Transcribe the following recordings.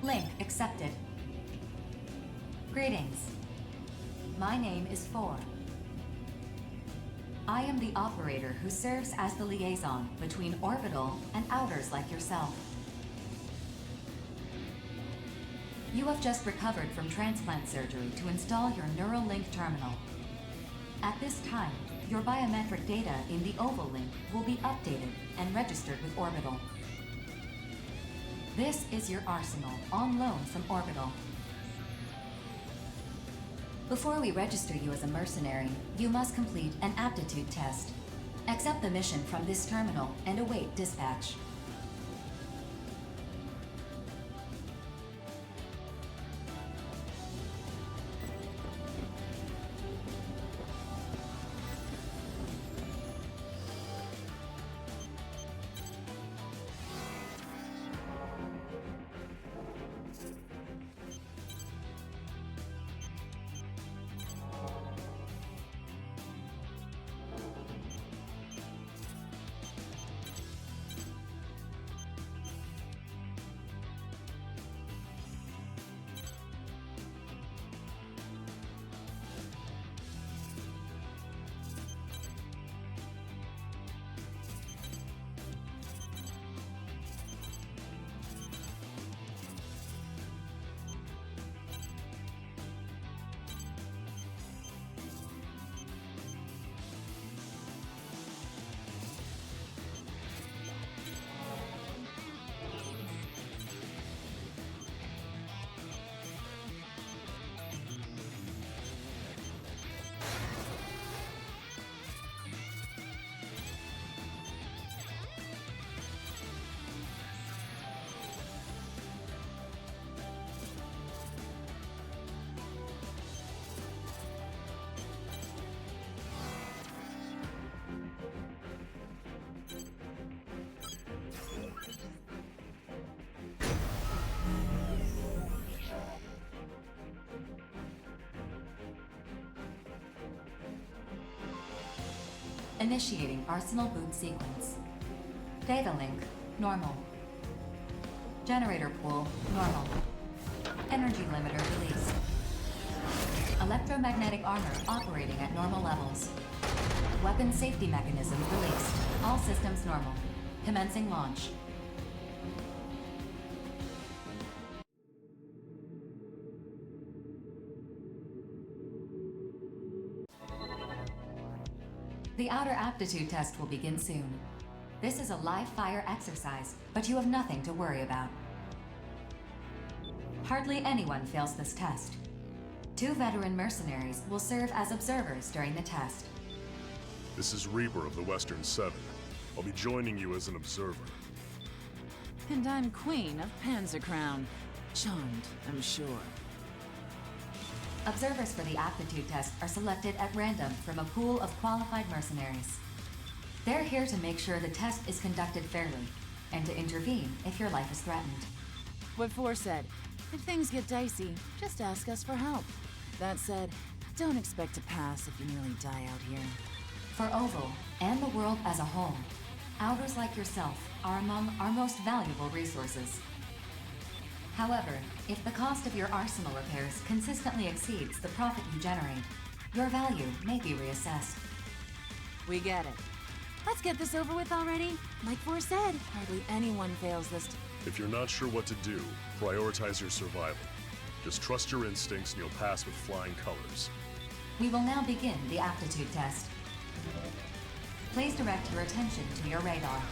Link accepted. Greetings. My name is Four. I am the operator who serves as the liaison between orbital and outers like yourself. You have just recovered from transplant surgery to install your Neuralink terminal. At this time, your biometric data in the Oval Link will be updated and registered with Orbital. This is your arsenal on loan from Orbital. Before we register you as a mercenary, you must complete an aptitude test. Accept the mission from this terminal and await dispatch. Initiating Arsenal boot sequence. Data link, normal. Generator pool, normal. Energy limiter released. Electromagnetic armor operating at normal levels. Weapon safety mechanism released. All systems normal. Commencing launch. The outer aptitude test will begin soon. This is a live fire exercise, but you have nothing to worry about. Hardly anyone fails this test. 2 veteran mercenaries will serve as observers during the test. This is Reaper of the Western Seven. I'll be joining you as an observer. And I'm Queen of Panzercrown. Charmed, I'm sure. Observers for the aptitude test are selected at random from a pool of qualified mercenaries. They're here to make sure the test is conducted fairly, and to intervene if your life is threatened. What Four said, if things get dicey, just ask us for help. That said, don't expect to pass if you nearly die out here. For Oval, and the world as a whole, outers like yourself are among our most valuable resources. However, if the cost of your arsenal repairs consistently exceeds the profit you generate, your value may be reassessed. We get it. Let's get this over with already. Like Four said, hardly anyone fails this. If you're not sure what to do, prioritize your survival. Just trust your instincts and you'll pass with flying colors. We will now begin the aptitude test. Please direct your attention to your radar.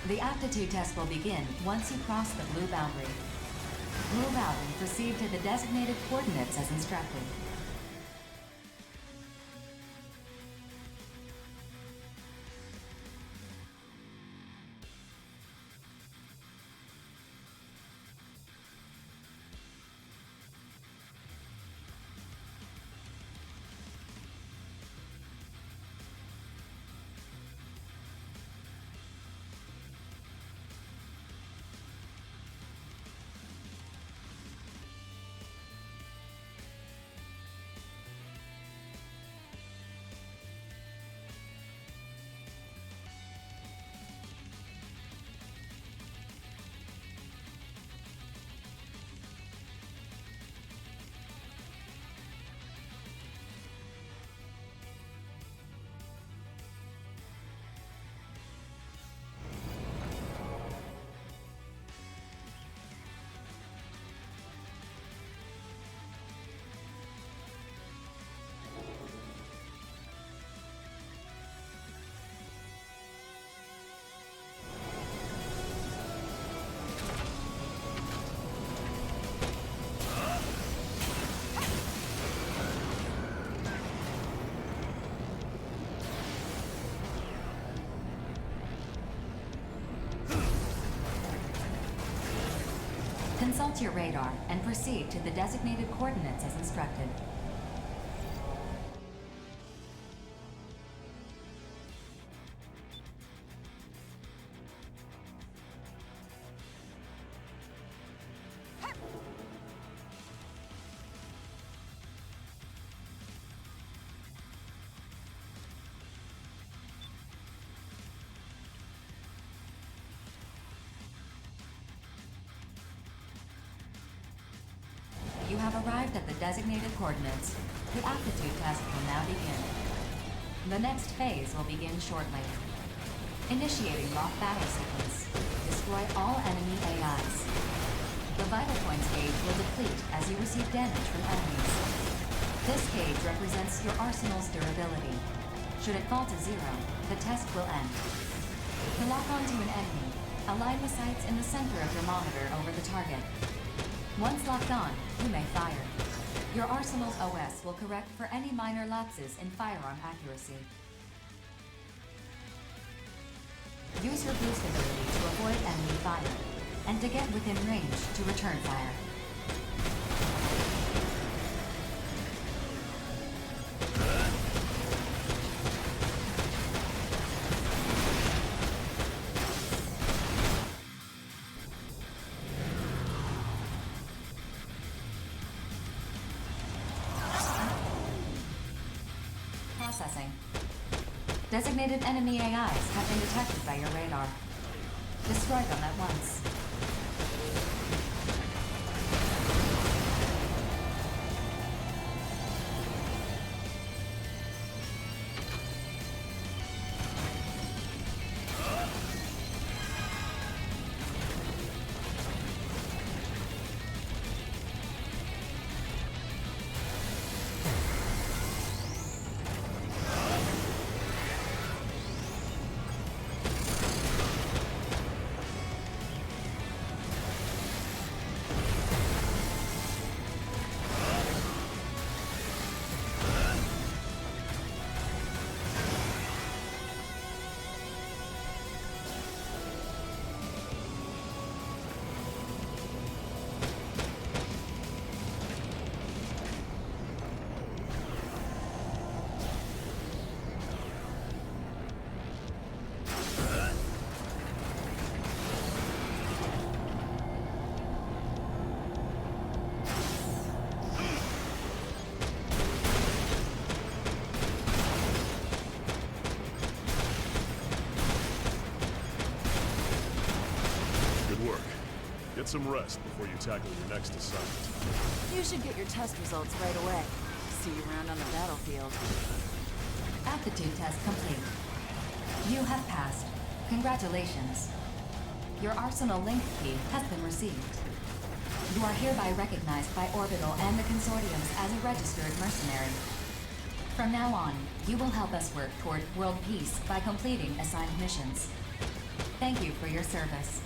The aptitude test will begin once you cross the blue boundary. Move out and proceed to the designated coordinates as instructed. Consult your radar and proceed to the designated coordinates as instructed. You have arrived at the designated coordinates. The aptitude test will now begin. The next phase will begin shortly. Initiating lock battle sequence. Destroy all enemy AIs. The vital points gauge will deplete as you receive damage from enemies. This gauge represents your arsenal's durability. Should it fall to 0, the test will end. To lock onto an enemy, align the sights in the center of your monitor over the target. Once locked on, you may fire. Your arsenal's OS will correct for any minor lapses in firearm accuracy. Use your boost ability to avoid enemy fire, and to get within range to return fire. Processing. Designated enemy AIs have been detected by your radar. Destroy them at once. Get some rest before you tackle your next assignment. You should get your test results right away. See you around on the battlefield. Aptitude test complete. You have passed. Congratulations. Your Arsenal link key has been received. You are hereby recognized by Orbital and the Consortiums as a registered mercenary. From now on, you will help us work toward world peace by completing assigned missions. Thank you for your service.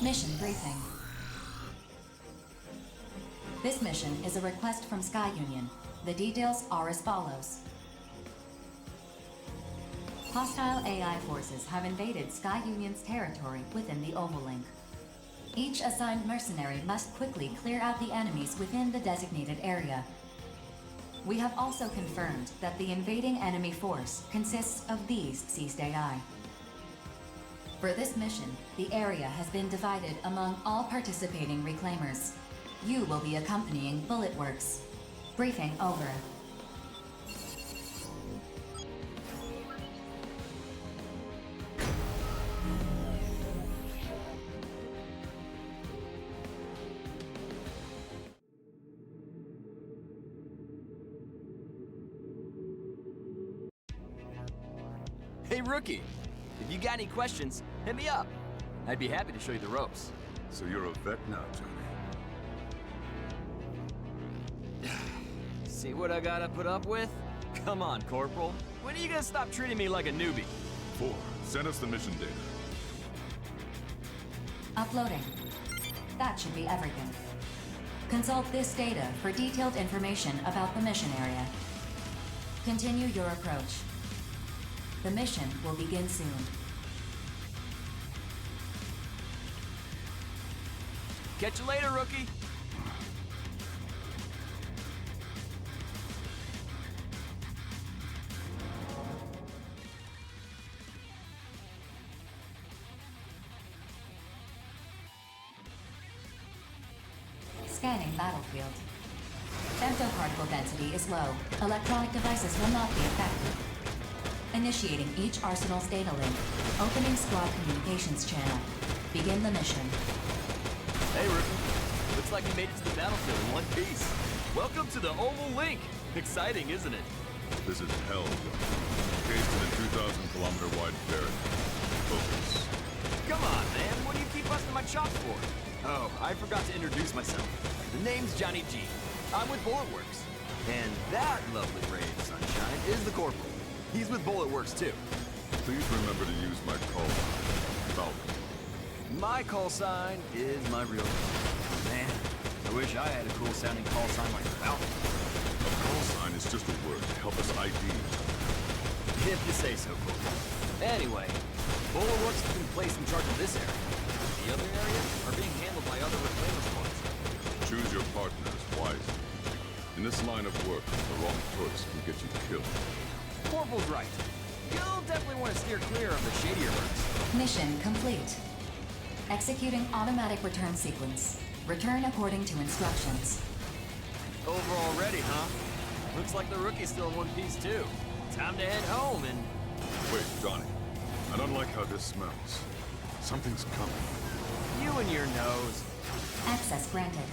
Mission briefing. This mission is a request from Sky Union. The details are as follows. Hostile AI forces have invaded Sky Union's territory within the Ovalink. Each assigned mercenary must quickly clear out the enemies within the designated area. We have also confirmed that the invading enemy force consists of these seized AI. For this mission, the area has been divided among all participating reclaimers. You will be accompanying Bullet Works. Briefing over. Hey, Rookie. If you got any questions, hit me up. I'd be happy to show you the ropes. So you're a vet now, Johnny? See what I gotta put up with? Come on, Corporal. When are you gonna stop treating me like a newbie? 4. Send us the mission data. Uploading. That should be everything. Consult this data for detailed information about the mission area. Continue your approach. The mission will begin soon. Catch you later, Rookie. Scanning battlefield. Femtoparticle density is low. Electronic devices will not be affected. Initiating each Arsenal's data link. Opening squad communications channel. Begin the mission. Hey, Rookie. Looks like you made it to the battlefield in one piece. Welcome to the Oval Link. Exciting, isn't it? This is hell, Johnny. Cased in a 2,000-kilometer wide barrier. Focus. Come on, man. What do you keep busting my chops for? Oh, I forgot to introduce myself. The name's Johnny G. I'm with Bullet Works. And that lovely ray of sunshine is the Corporal. He's with Bullet Works, too. Please remember to use my call sign, Falcon. My call sign is my real name. Man, I wish I had a cool-sounding call sign like Falcon. A call sign is just a word to help us ID. If you say so, Corporal. Anyway, Bullet Works has been placed in charge of this area. The other areas are being handled by other reclaimer squads. Choose your partners wisely. In this line of work, the wrong choice can get you killed. Corporal's right. You'll definitely want to steer clear of the shadier routes. Mission complete. Executing automatic return sequence. Return according to instructions. Over already, huh? Looks like the rookie's still in one piece, too. Time to head home and... Wait, Johnny. I don't like how this smells. Something's coming. You and your nose. Access granted.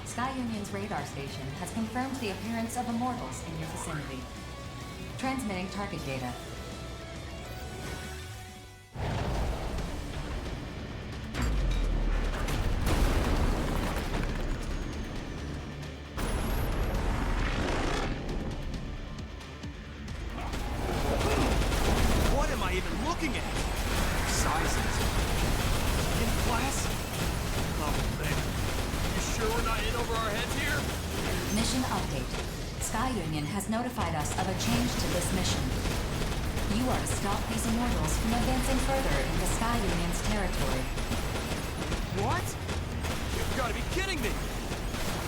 Sky Union's radar station has confirmed the appearance of immortals in your vicinity. Transmitting target data. What am I even looking at? Sizes. In class? Oh, man. You sure we're not in over our heads here? Mission update. Sky Union has notified us of a change to this mission. You are to stop these immortals from advancing further into Sky Union's territory. What? You've got to be kidding me!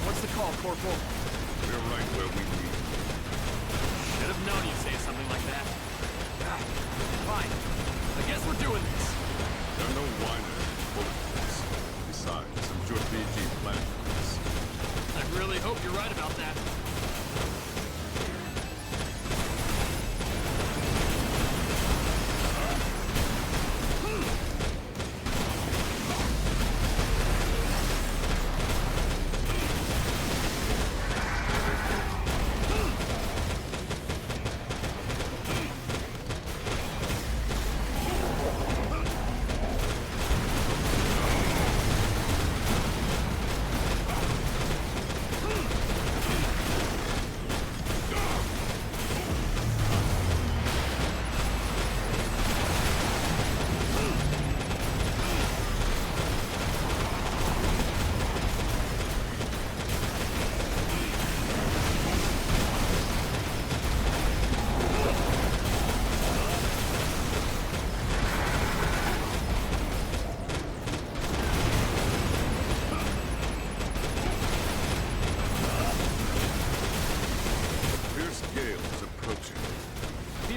What's the call, Corporal? We're right where we need you. Should have known you'd say something like that. Ah, fine. I guess we're doing this. There are no whiners in Bullet Works. Besides, I'm sure BG planned for this. I really hope you're right about that.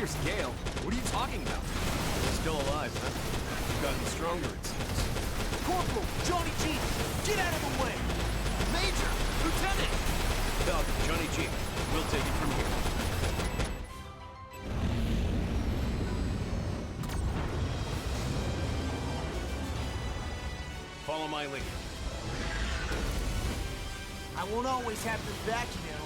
scale? What are you talking about? Still alive, huh? You've gotten stronger, it seems. Corporal! Johnny G! Get out of the way! Major! Lieutenant! Falcon, Johnny G. We'll take it from here. Follow my lead. I won't always have your back, you know.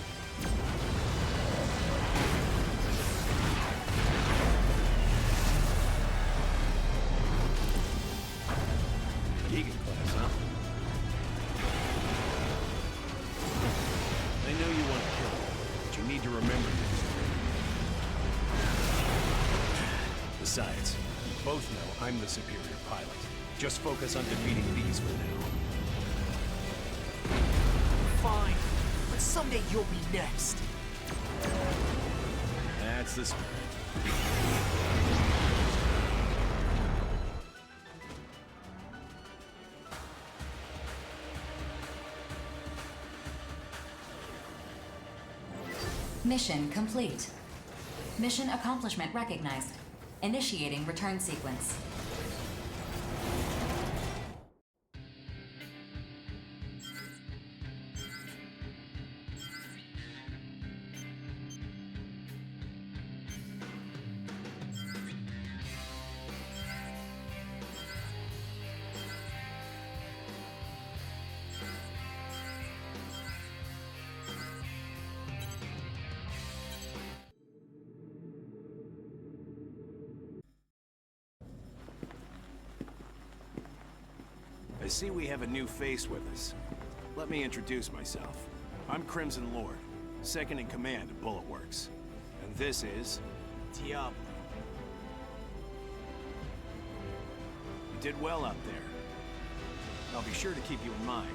Egan class, huh? I know you want to kill me, but you need to remember this. Besides, you both know I'm the superior pilot. Just focus on defeating these for now. Fine, but someday you'll be next. That's the spirit. Mission complete. Mission accomplishment recognized. Initiating return sequence. I see we have a new face with us. Let me introduce myself. I'm Crimson Lord, second in command of Bullet Works. And this is... Diablo. You did well out there. I'll be sure to keep you in mind.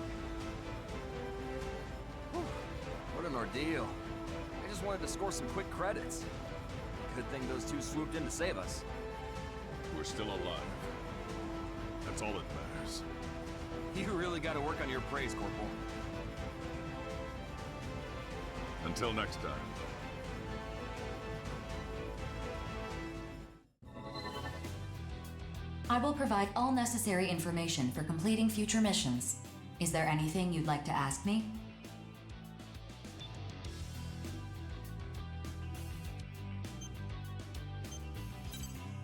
What an ordeal. I just wanted to score some quick credits. Good thing those two swooped in to save us. We're still alive. That's all that matters. You really gotta work on your praise, Corporal. Until next time. I will provide all necessary information for completing future missions. Is there anything you'd like to ask me?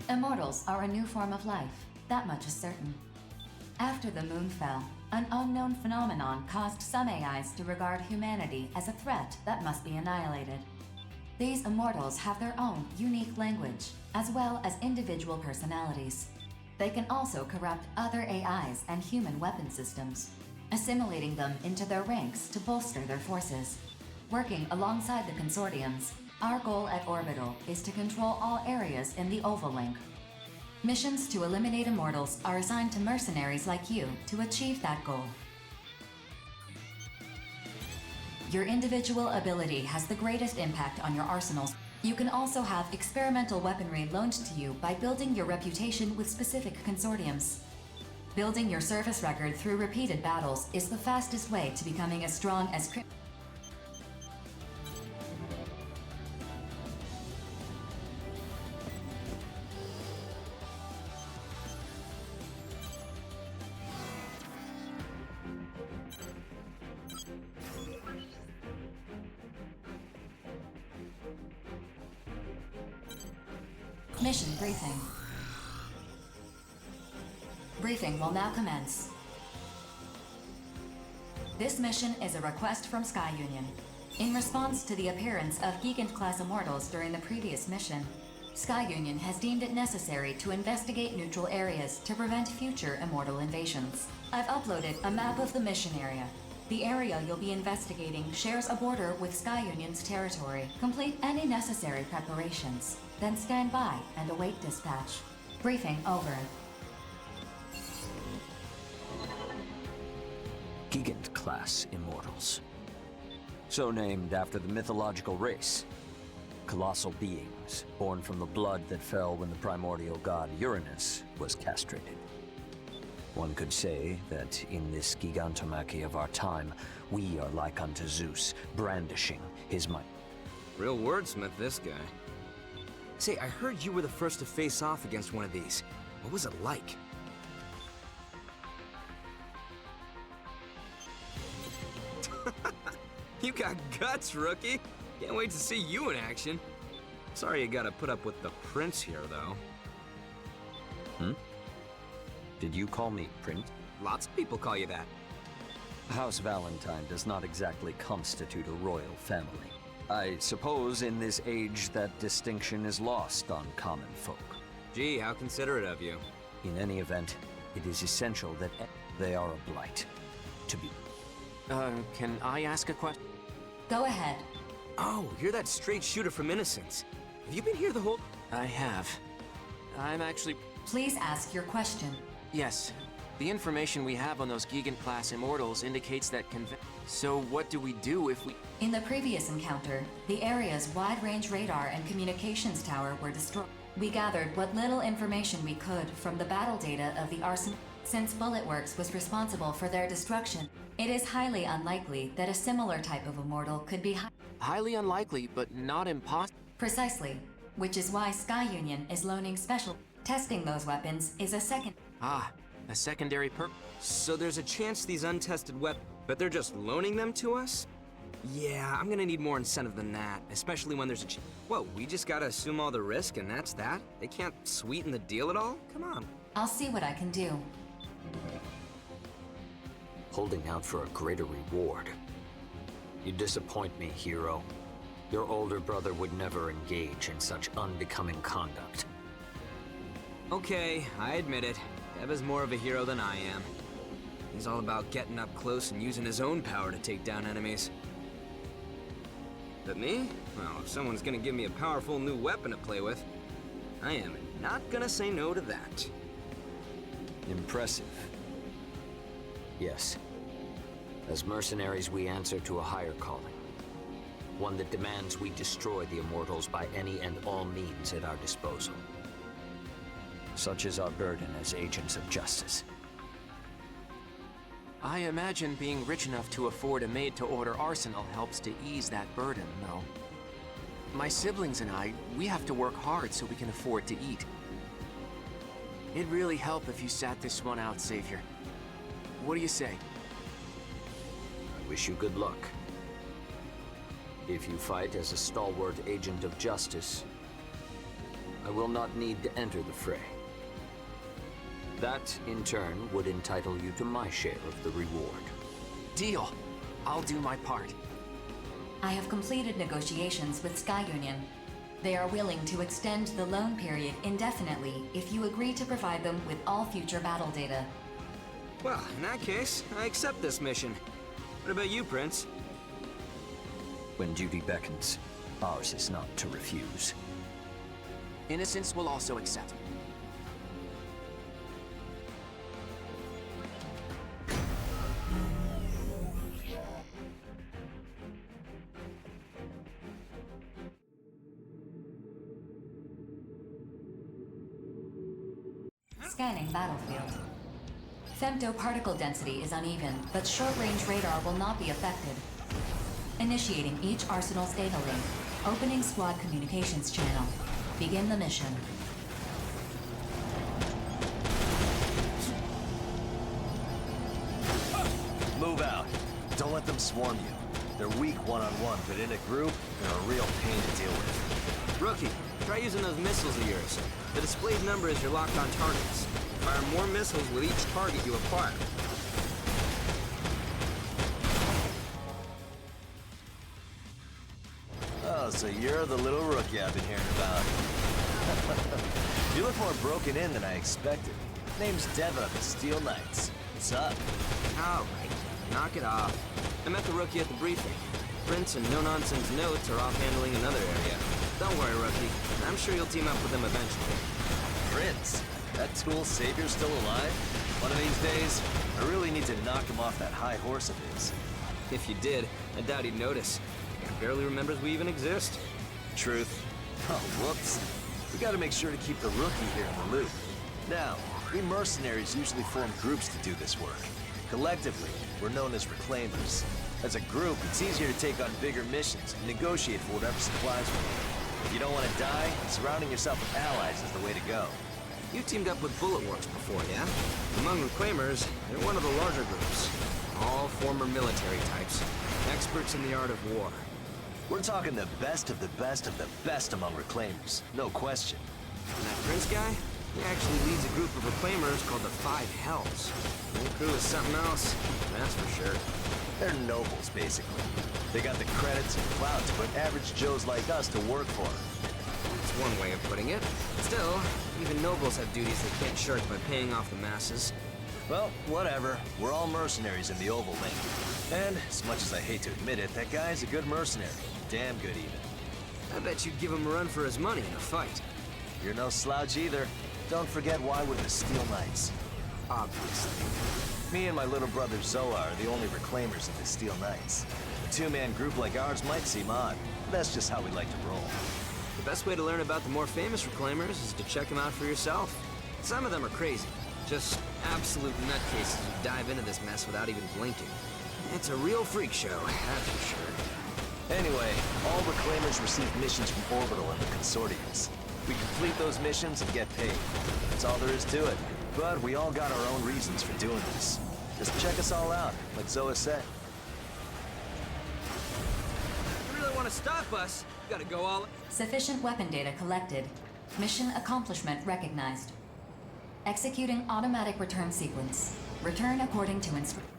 Immortals are a new form of life, that much is certain. After the moon fell, an unknown phenomenon caused some AIs to regard humanity as a threat that must be annihilated. These immortals have their own unique language, as well as individual personalities. They can also corrupt other AIs and human weapon systems, assimilating them into their ranks to bolster their forces. Working alongside the consortiums, our goal at Orbital is to control all areas in the Oval Link. Missions to eliminate immortals are assigned to mercenaries like you to achieve that goal. Your individual ability has the greatest impact on your arsenals. You can also have experimental weaponry loaned to you by building your reputation with specific consortiums. Building your service record through repeated battles is the fastest way to becoming as strong as Mission briefing. Briefing will now commence. This mission is a request from Sky Union. In response to the appearance of Gigant-class immortals during the previous mission, Sky Union has deemed it necessary to investigate neutral areas to prevent future immortal invasions. I've uploaded a map of the mission area. The area you'll be investigating shares a border with Sky Union's territory. Complete any necessary preparations, then stand by and await dispatch. Briefing over. Gigant-class immortals. So named after the mythological race. Colossal beings, born from the blood that fell when the primordial god Uranus was castrated. One could say that in this gigantomachy of our time, we are like unto Zeus, brandishing his might. Real wordsmith, this guy. Say, I heard you were the first to face off against one of these. What was it like? You got guts, rookie. Can't wait to see you in action. Sorry you gotta put up with the prince here, though. Did you call me Prince? Lots of people call you that. House Valentine does not exactly constitute a royal family. I suppose in this age that distinction is lost on common folk. Gee, how considerate of you. In any event, it is essential that they are a blight. To be... Can I ask a question? Go ahead. Oh, you're that straight shooter from Innocence. Have you been here the whole... I have. I'm actually... Please ask your question. Yes. The information we have on those Gigant-class immortals indicates that So what do we do if we... In the previous encounter, the area's wide-range radar and communications tower were destroyed. We gathered what little information we could from the battle data of the arsenal. Since Bulletworks was responsible for their destruction, it is highly unlikely that a similar type of immortal could be Highly unlikely, but not impossible. Precisely, which is why Sky Union is loaning special. Testing those weapons is a second. Ah, a secondary So there's a chance these untested weapons... But they're just loaning them to us? Yeah, I'm gonna need more incentive than that, especially when there's a Whoa, we just gotta assume all the risk and that's that? They can't sweeten the deal at all? Come on. I'll see what I can do. Holding out for a greater reward. You disappoint me, hero. Your older brother would never engage in such unbecoming conduct. Okay, I admit it. Dev is more of a hero than I am. He's all about getting up close and using his own power to take down enemies. But me? Well, if someone's gonna give me a powerful new weapon to play with, I am not gonna say no to that. Impressive. Yes. As mercenaries, we answer to a higher calling. One that demands we destroy the immortals by any and all means at our disposal. Such is our burden as agents of justice. I imagine being rich enough to afford a made-to-order arsenal helps to ease that burden, though. My siblings and I, we have to work hard so we can afford to eat. It'd really help if you sat this one out, Savior. What do you say? I wish you good luck. If you fight as a stalwart agent of justice, I will not need to enter the fray. That, in turn, would entitle you to my share of the reward. Deal. I'll do my part. I have completed negotiations with Sky Union. They are willing to extend the loan period indefinitely if you agree to provide them with all future battle data. Well, in that case, I accept this mission. What about you, Prince? When duty beckons, ours is not to refuse. Innocence will also accept. Scanning battlefield. Femtoparticle density is uneven, but short-range radar will not be affected. Initiating each arsenal's data link. Opening squad communications channel. Begin the mission. Move out. Don't let them swarm you. They're weak one-on-one, but in a group, they're a real pain to deal with. Rookie, try using those missiles of yours. The displayed number is your locked-on targets. Fire more missiles with each target you acquire. Oh, so you're the little rookie I've been hearing about. You look more broken in than I expected. Name's Deva of the Steel Knights. What's up? All right, knock it off. I met the rookie at the briefing. Prince and no-nonsense notes are off handling another area. Don't worry, rookie. I'm sure you'll team up with them eventually. Prince? That tool Savior's still alive? One of these days, I really need to knock him off that high horse of his. If you did, I doubt he'd notice. He barely remembers we even exist. Truth. Oh, whoops. We gotta make sure to keep the rookie here in the loop. Now, we mercenaries usually form groups to do this work. Collectively, we're known as reclaimers. As a group, it's easier to take on bigger missions and negotiate for whatever supplies we need. If you don't want to die, surrounding yourself with allies is the way to go. You teamed up with Bullet Works before, yeah? Among Reclaimers, they're one of the larger groups. All former military types, experts in the art of war. We're talking the best of the best of the best among Reclaimers, no question. And that Prince guy? He actually leads a group of Reclaimers called the Five Hells. Their crew is something else, that's for sure. They're nobles, basically. They got the credits and clout to put average Joes like us to work for them. That's one way of putting it. Still, even nobles have duties they can't shirk by paying off the masses. Well, whatever. We're all mercenaries in the Oval Link. And, as much as I hate to admit it, that guy's a good mercenary. Damn good, even. I bet you'd give him a run for his money in a fight. You're no slouch either. Don't forget why we're the Steel Knights. Obviously. Me and my little brother Zoa are the only Reclaimers of the Steel Knights. A two-man group like ours might seem odd, but that's just how we like to roll. The best way to learn about the more famous Reclaimers is to check them out for yourself. Some of them are crazy. Just absolute nutcases who dive into this mess without even blinking. It's a real freak show, that's for sure. Anyway, all Reclaimers receive missions from Orbital and the Consortiums. We complete those missions and get paid. That's all there is to it. But we all got our own reasons for doing this. Just check us all out, like Zoa said. If you really want to stop us, you gotta go all... Sufficient weapon data collected. Mission accomplishment recognized. Executing automatic return sequence. Return according to instructions.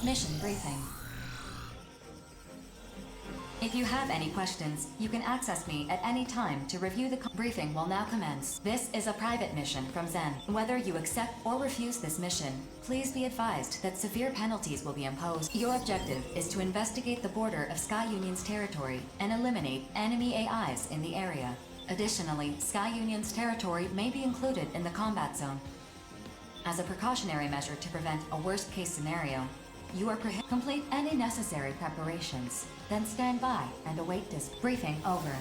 Mission briefing. If you have any questions, you can access me at any time to review the briefing will now commence. This is a private mission from Zen. Whether you accept or refuse this mission, please be advised that severe penalties will be imposed. Your objective is to investigate the border of Sky Union's territory and eliminate enemy AIs in the area. Additionally, Sky Union's territory may be included in the combat zone. As a precautionary measure to prevent a worst-case scenario, you are complete any necessary preparations, then stand by and await this briefing over.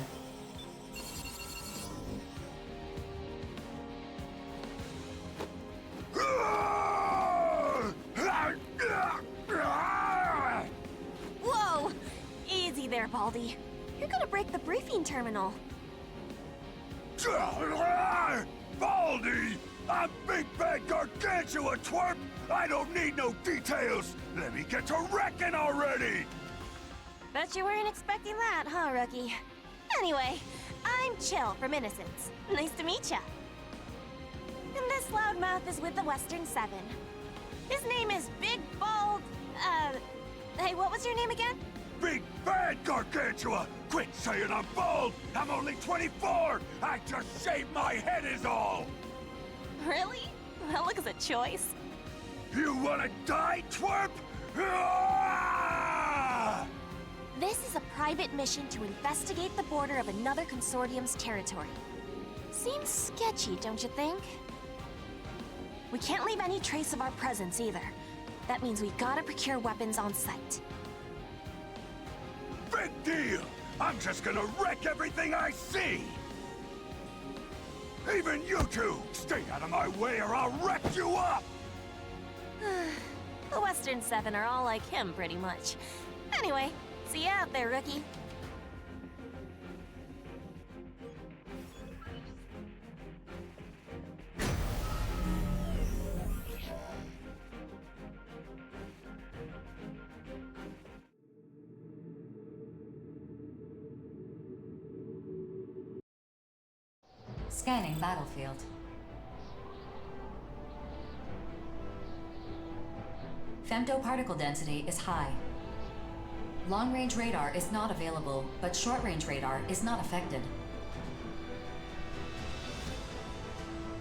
Whoa! Easy there, Baldy. You're gonna break the briefing terminal. Baldy! I'm Big Bad Gargantua, twerp! I don't need no details! Let me get to wrecking already! Bet you weren't expecting that, huh, rookie? Anyway, I'm Chill from Innocence. Nice to meet ya. And this loudmouth is with the Western Seven. His name is Big Bald... Hey, what was your name again? Big Bad Gargantua! Quit saying I'm bald! I'm only 24! I just shaved my head is all! Really? That looks a choice. You wanna die, twerp? Ah! This is a private mission to investigate the border of another consortium's territory. Seems sketchy, don't you think? We can't leave any trace of our presence either. That means we gotta procure weapons on site. Big deal! I'm just gonna wreck everything I see! Even you two! Stay out of my way or I'll wreck you up! The Western Seven are all like him, pretty much. Anyway, See you out there, rookie. Scanning battlefield. Femtoparticle density is high. Long-range radar is not available, but short-range radar is not affected.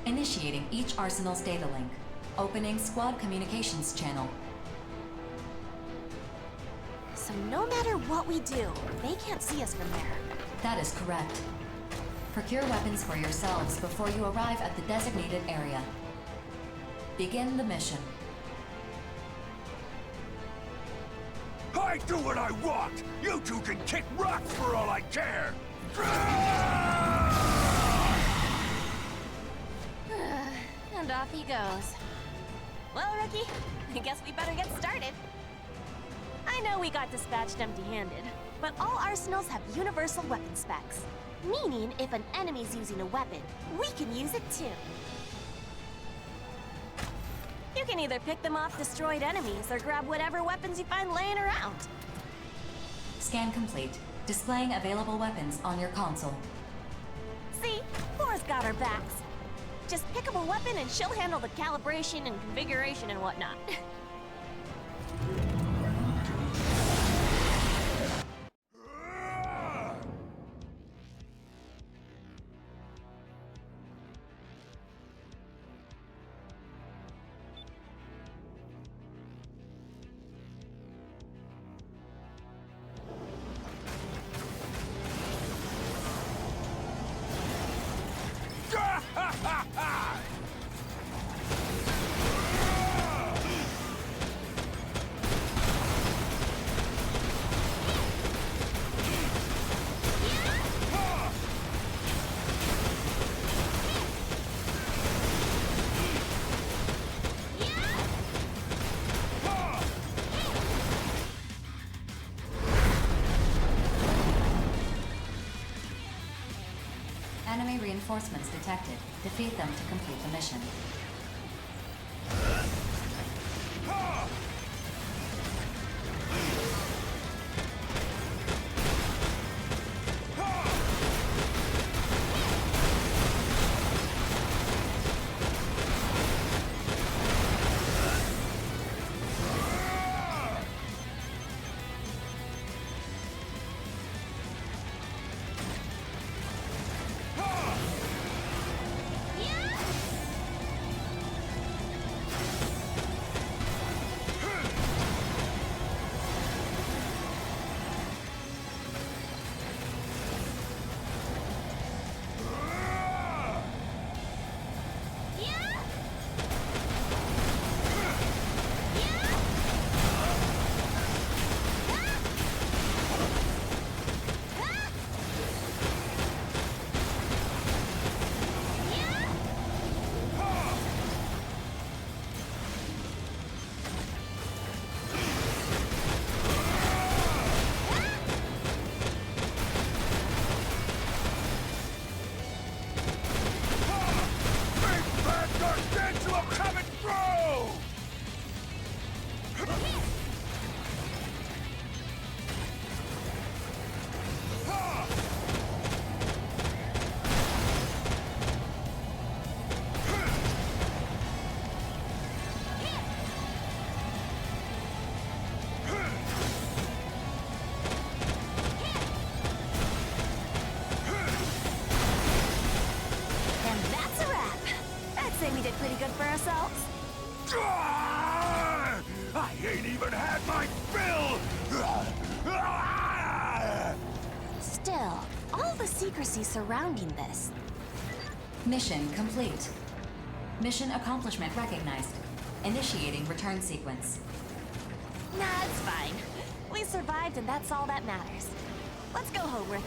Initiating each arsenal's data link. Opening squad communications channel. So no matter what we do, they can't see us from there. That is correct. Procure weapons for yourselves before you arrive at the designated area. Begin the mission. I do what I want! You two can kick rocks for all I care! And off he goes. Well, rookie, I guess we better get started. I know we got dispatched empty-handed, but all arsenals have universal weapon specs. Meaning, if an enemy's using a weapon, we can use it too. You can either pick them off destroyed enemies or grab whatever weapons you find laying around. Scan complete. Displaying available weapons on your console. See? Laura's got our backs. Just pick up a weapon and she'll handle the calibration and configuration and whatnot. Enemy reinforcements detected. Defeat them to complete the mission. We did pretty good for ourselves. I ain't even had my fill! Still, all the secrecy surrounding this. Mission complete. Mission accomplishment recognized. Initiating return sequence. Nah, it's fine. We survived and that's all that matters. Let's go home, rookie.